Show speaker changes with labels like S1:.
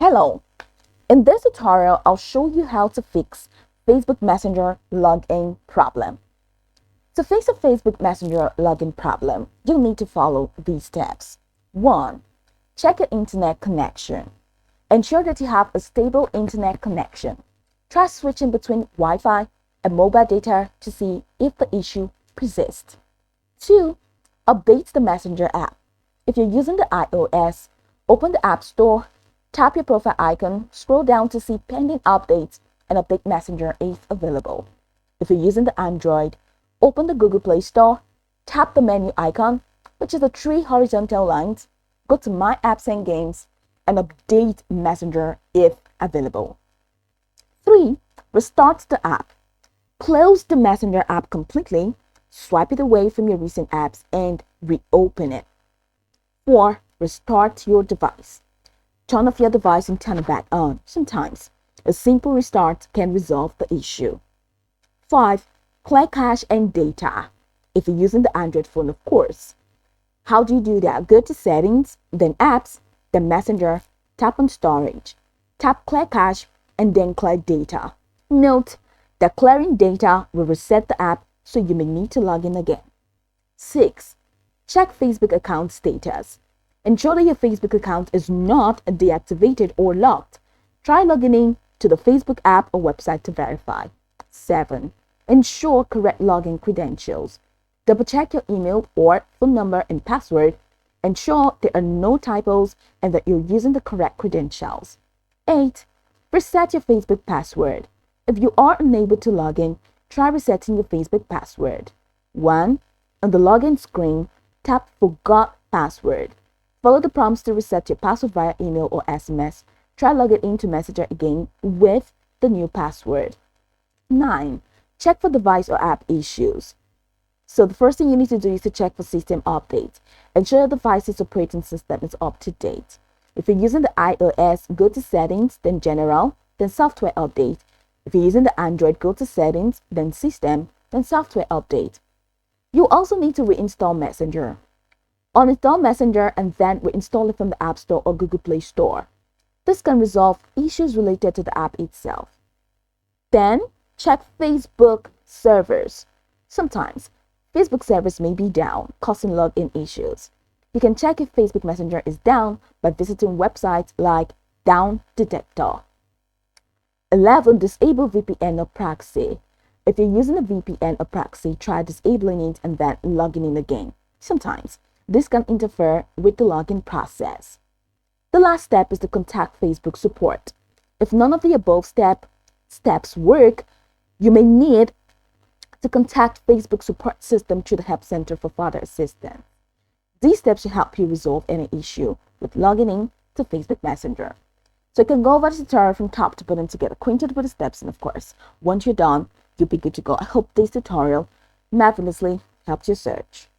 S1: Hello, in this tutorial, I'll show you how to fix Facebook Messenger login problem. To fix a Facebook Messenger login problem, you'll need to follow these steps. 1. Check your internet connection. Ensure that you have a stable internet connection. Try switching between Wi-Fi and mobile data to see if the issue persists. 2. Update the Messenger app. If you're using the iOS, open the App Store, tap your profile icon, scroll down to see pending updates, and update Messenger if available. If you're using the Android, open the Google Play Store, tap the menu icon, which is the 3 horizontal lines, go to My Apps and Games, and update Messenger if available. 3. Restart the app. Close the Messenger app completely, swipe it away from your recent apps, and reopen it. 4. Restart your device. Turn off your device and turn it back on. Sometimes a simple restart can resolve the issue. 5. Clear cache and data. If you're using the Android phone, of course. How do you do that? Go to Settings, then Apps, then Messenger, tap on Storage, tap Clear Cache, and then Clear Data. Note that clearing data will reset the app, so you may need to log in again. 6. Check Facebook account status. Ensure that your Facebook account is not deactivated or locked. Try logging in to the Facebook app or website to verify. 7. Ensure correct login credentials. Double check your email or phone number and password. Ensure there are no typos and that you're using the correct credentials. 8. Reset your Facebook password. If you are unable to log in, try resetting your Facebook password. 1. On the login screen, tap Forgot Password. Follow the prompts to reset your password via email or SMS. Try logging into Messenger again with the new password. 9. Check for device or app issues. So the first thing you need to do is to check for system updates. Ensure your device's operating system is up to date. If you're using the iOS, go to Settings, then General, then Software Update. If you're using the Android, go to Settings, then System, then Software Update. You also need to reinstall Messenger. Uninstall Messenger and then reinstall it from the App Store or Google Play Store. This can resolve issues related to the app itself. Then, check Facebook servers. Sometimes, Facebook servers may be down, causing login issues. You can check if Facebook Messenger is down by visiting websites like Down Detector. 11. Disable VPN or proxy. If you're using a VPN or proxy, try disabling it and then logging in again. Sometimes, this can interfere with the login process. The last step is to contact Facebook support. If none of the above steps work, you may need to contact Facebook support system through the Help Center for further assistance. These steps should help you resolve any issue with logging in to Facebook Messenger. So you can go over the tutorial from top to bottom to get acquainted with the steps, and of course, once you're done, you'll be good to go. I hope this tutorial marvelously helped your search.